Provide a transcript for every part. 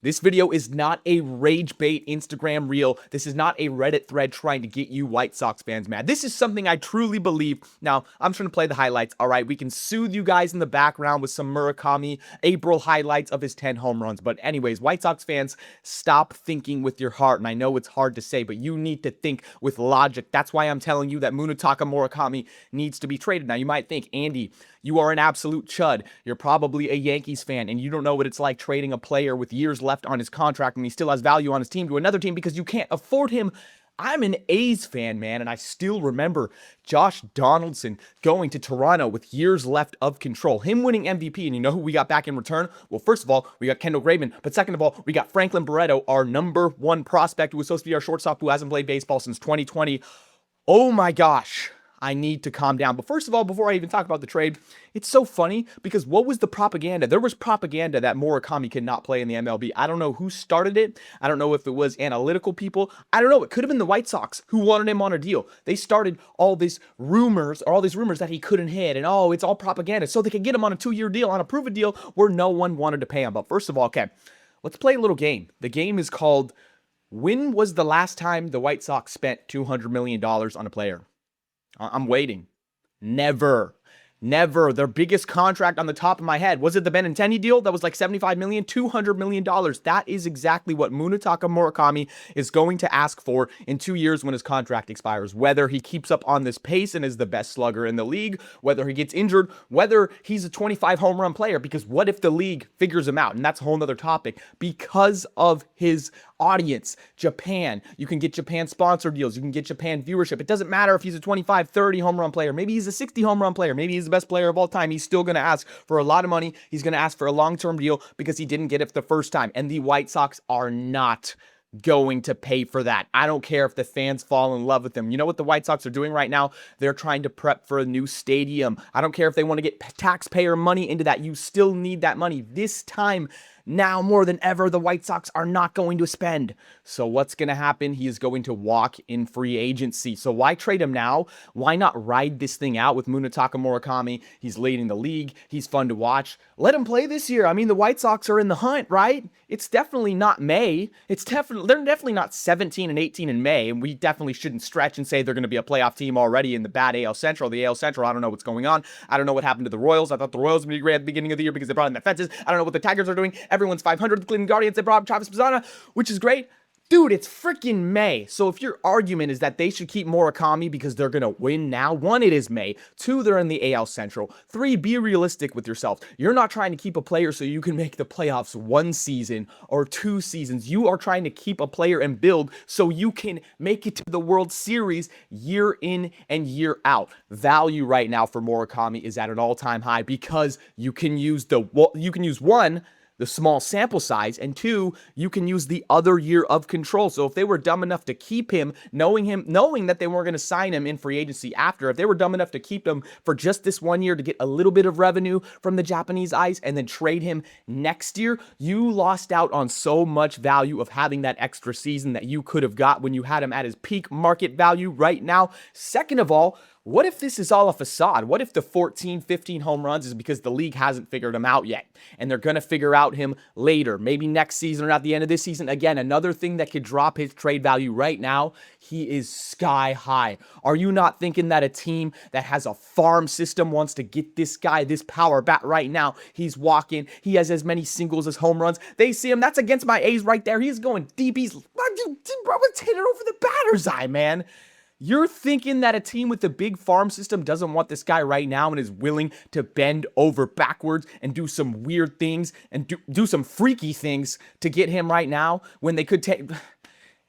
This video is not a rage bait Instagram reel. This is not a Reddit thread trying to get you White Sox fans mad. This is something I truly believe. Now, I'm trying to play the highlights. All right, we can soothe you guys in the background with some Murakami April highlights of his 10 home runs. But anyways, White Sox fans, stop thinking with your heart. And I know it's hard to say, but you need to think with logic. That's why I'm telling you that Munetaka Murakami needs to be traded. Now, you might think, Andy, you are an absolute chud. You're probably a Yankees fan, and you don't know what it's like trading a player with years left on his contract and he still has value on his team to another team because you can't afford him. I'm an A's fan, man, and I still remember Josh Donaldson going to Toronto with years left of control, him winning MVP, and you know who we got back in return? Well, first of all, we got Kendall Graveman, but second of all, we got Franklin Barreto, our number one prospect who was supposed to be our shortstop who hasn't played baseball since 2020. Oh my gosh. I need to calm down. But first of all, before I even talk about the trade, it's so funny because what was the propaganda? There was propaganda that Murakami could not play in the MLB. I don't know who started it. I don't know if it was analytical people. I don't know. It could have been the White Sox who wanted him on a deal. They started all these rumors that he couldn't hit, and oh, it's all propaganda. So they could get him on a 2-year deal, on a proven deal where no one wanted to pay him. But first of all, okay, let's play a little game. The game is called, when was the last time the White Sox spent $200 million on a player? I'm waiting. Never. Never. Their biggest contract on the top of my head. Was it the Benintendi deal? That was like $75 million, $200 million. That is exactly what Munetaka Murakami is going to ask for in 2 years when his contract expires. Whether he keeps up on this pace and is the best slugger in the league, whether he gets injured, whether he's a 25 home run player, because what if the league figures him out? And that's a whole nother topic. Because of his audience, Japan, you can get Japan sponsor deals, you can get Japan viewership. It doesn't matter if he's a 25, 30 home run player. Maybe he's a 60 home run player. Maybe he's the best player of all time. He's still going to ask for a lot of money. He's going to ask for a long-term deal because he didn't get it the first time. And the White Sox are not going to pay for that. I don't care if the fans fall in love with him. You know what the White Sox are doing right now? They're trying to prep for a new stadium. I don't care if they want to get taxpayer money into that. You still need that money. This time, now more than ever, the White Sox are not going to spend. So what's going to happen? He is going to walk in free agency. So why trade him now? Why not ride this thing out with Munetaka Murakami? He's leading the league. He's fun to watch. Let him play this year. I mean, the White Sox are in the hunt, right? It's definitely not May. They're definitely not 17 and 18 in May, and we definitely shouldn't stretch and say they're going to be a playoff team already in the bad AL Central. The AL Central, I don't know what's going on. I don't know what happened to the Royals. I thought the Royals would be great at the beginning of the year because they brought in the fences. I don't know what the Tigers are doing. Everyone's 500. The Cleveland Guardians, they brought up Travis Pizzana, which is great. Dude, it's freaking May. So if your argument is that they should keep Murakami because they're going to win now, 1, it is May. 2, they're in the AL Central. 3, be realistic with yourself. You're not trying to keep a player so you can make the playoffs 1 season or 2 seasons. You are trying to keep a player and build so you can make it to the World Series year in and year out. Value right now for Murakami is at an all-time high because you can use one, the small sample size, and 2, you can use the other year of control. So if they were dumb enough to keep him, knowing that they weren't going to sign him in free agency after, if they were dumb enough to keep him for just this 1 year to get a little bit of revenue from the Japanese eyes and then trade him next year, you lost out on so much value of having that extra season that you could have got when you had him at his peak market value right now. Second of all, what if this is all a facade? What if the 14, 15 home runs is because the league hasn't figured him out yet and they're going to figure out him later, maybe next season or at the end of this season? Again, another thing that could drop his trade value right now. He is sky high. Are you not thinking that a team that has a farm system wants to get this guy, this power bat right now? He's walking. He has as many singles as home runs. They see him. That's against my A's right there. He's going deep. He's hitting it over the batter's eye, man. You're thinking that a team with a big farm system doesn't want this guy right now and is willing to bend over backwards and do some weird things and do some freaky things to get him right now when they could take...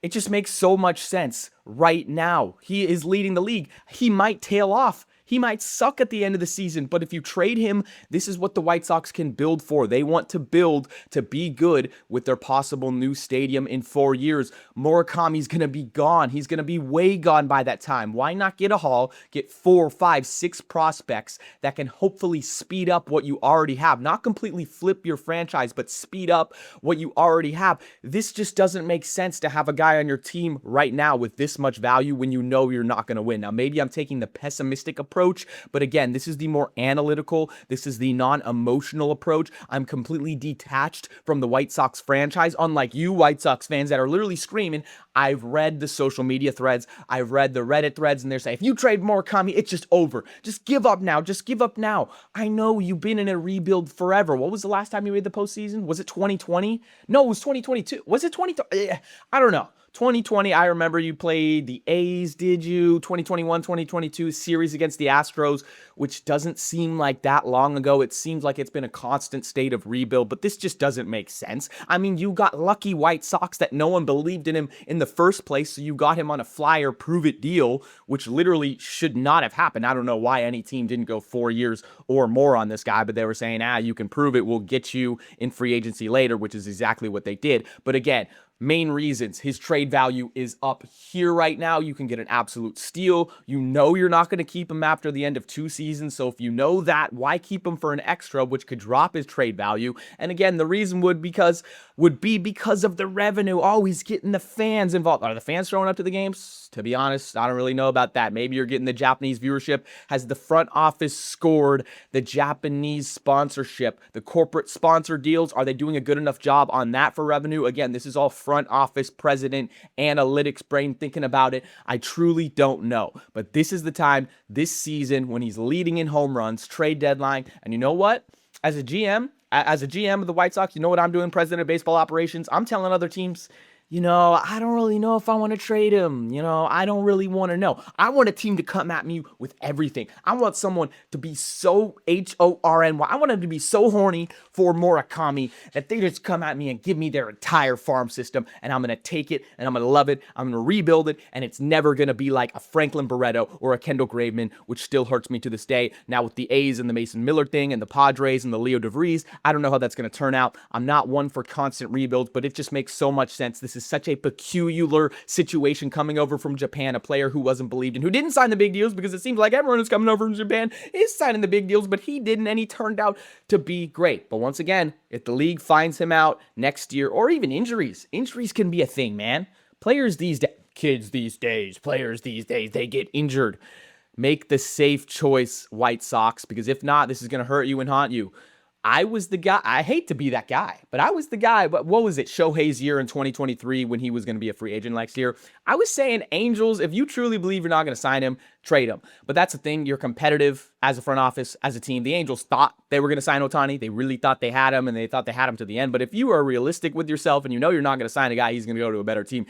It just makes so much sense right now. He is leading the league. He might tail off. He might suck at the end of the season, but if you trade him, this is what the White Sox can build for. They want to build to be good with their possible new stadium in 4 years. Murakami's going to be gone. He's going to be way gone by that time. Why not get a haul, get 4, 5, 6 prospects that can hopefully speed up what you already have? Not completely flip your franchise, but speed up what you already have. This just doesn't make sense to have a guy on your team right now with this much value when you know you're not going to win. Now, maybe I'm taking the pessimistic approach approach. But again, this is the more analytical, this is the non-emotional approach. I'm completely detached from the White Sox franchise, unlike you White Sox fans that are literally screaming. I've read the social media threads, I've read the Reddit threads, and they're saying, if you trade Murakami, it's just over. Just give up now. Just give up now. I know you've been in a rebuild forever. What was the last time you made the postseason? Was it 2020? No, it was 2022. Was it 2020? I don't know. 2020, I remember you played the A's, did you? 2021, 2022 series against the Astros, which doesn't seem like that long ago. It seems like it's been a constant state of rebuild, but this just doesn't make sense. I mean, you got lucky White Sox that no one believed in him in the first place, so you got him on a flyer prove-it deal, which literally should not have happened. I don't know why any team didn't go 4 years or more on this guy, but they were saying, you can prove it, we'll get you in free agency later, which is exactly what they did. But again, main reasons, his trade value is up here right now. You can get an absolute steal. You know you're not going to keep him after the end of 2 seasons, so if you know that, why keep him for an extra, which could drop his trade value? And again, the reason would be because of the revenue. Oh, he's getting the fans involved. Are the fans showing up to the games? To be honest, I don't really know about that. Maybe you're getting the Japanese viewership. Has the front office scored the Japanese sponsorship, the corporate sponsor deals? Are they doing a good enough job on that for revenue? Again, this is all front office president analytics brain thinking about it. I truly don't know. But this is the time this season when he's leading in home runs, trade deadline. And you know what? As a GM of the White Sox, you know what I'm doing, president of baseball operations? I'm telling other teams, I don't really know if I want to trade him. I don't really want to know. I want a team to come at me with everything. I want someone to be so HORNY. I want them to be so horny for Murakami that they just come at me and give me their entire farm system, and I'm going to take it, and I'm going to love it. I'm going to rebuild it, and it's never going to be like a Franklin Barreto or a Kendall Graveman, which still hurts me to this day. Now with the A's and the Mason Miller thing and the Padres and the Leo DeVries, I don't know how that's going to turn out. I'm not one for constant rebuilds, but it just makes so much sense. This is such a peculiar situation coming over from Japan, a player who wasn't believed in, who didn't sign the big deals, because it seems like everyone who's coming over from Japan is signing the big deals, but he didn't, and he turned out to be great. But once again, if the league finds him out next year, or even injuries can be a thing, man. Players these days, they get injured. Make the safe choice, White Sox, because if not, this is going to hurt you and haunt you. I was the guy. I hate to be that guy, but I was the guy. But what was it? Shohei's year in 2023 when he was going to be a free agent next year. I was saying, Angels, if you truly believe you're not going to sign him, trade him. But that's the thing. You're competitive as a front office, as a team. The Angels thought they were going to sign Ohtani. They really thought they had him, and they thought they had him to the end. But if you are realistic with yourself and you know you're not going to sign a guy, he's going to go to a better team,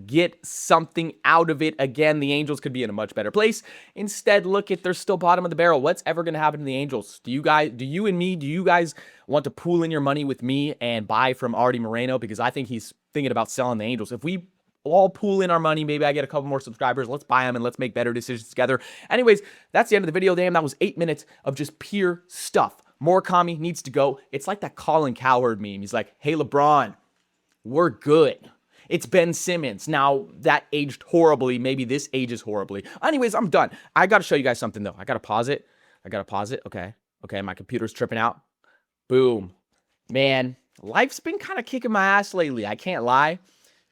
get something out of it. Again, the Angels could be in a much better place. Instead, look at, they're still bottom of the barrel. What's ever going to happen to the Angels? Do you guys want to pool in your money with me and buy from Artie Moreno? Because I think he's thinking about selling the Angels. If we all pool in our money, maybe I get a couple more subscribers, let's buy them and let's make better decisions together. Anyways, that's the end of the video. Damn, that was 8 minutes of just pure stuff. Murakami needs to go. It's like that Colin Cowherd meme. He's like, hey, LeBron, we're good. It's Ben Simmons. Now, that aged horribly. Maybe this ages horribly. Anyways, I'm done. I got to show you guys something, though. I got to pause it. Okay, my computer's tripping out. Boom. Man, life's been kind of kicking my ass lately. I can't lie.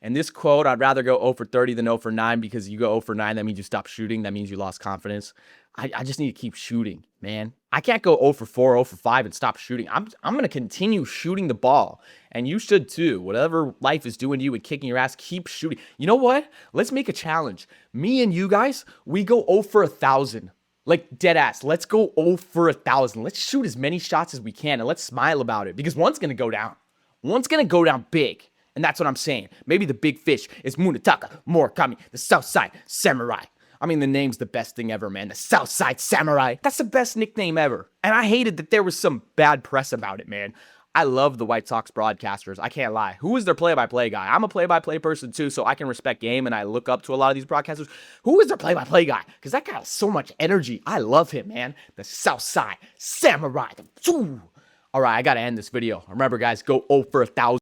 And this quote, I'd rather go 0 for 30 than 0 for 9, because you go 0 for 9, that means you stop shooting. That means you lost confidence. I just need to keep shooting, man. I can't go 0 for 4, 0 for 5 and stop shooting. I'm going to continue shooting the ball. And you should too. Whatever life is doing to you and kicking your ass, keep shooting. You know what? Let's make a challenge. Me and you guys, we go 0 for 1,000. Like, dead ass. Let's go 0 for 1,000. Let's shoot as many shots as we can, and let's smile about it, because one's going to go down. One's going to go down big. And that's what I'm saying. Maybe the big fish is Munetaka Murakami, the Southside Samurai. I mean, the name's the best thing ever, man. The Southside Samurai. That's the best nickname ever. And I hated that there was some bad press about it, man. I love the White Sox broadcasters. I can't lie. Who is their play-by-play guy? I'm a play-by-play person too, so I can respect game, and I look up to a lot of these broadcasters. Who is their play-by-play guy? Because that guy has so much energy. I love him, man. The Southside Samurai. All right, I got to end this video. Remember, guys, go 0 for 1,000.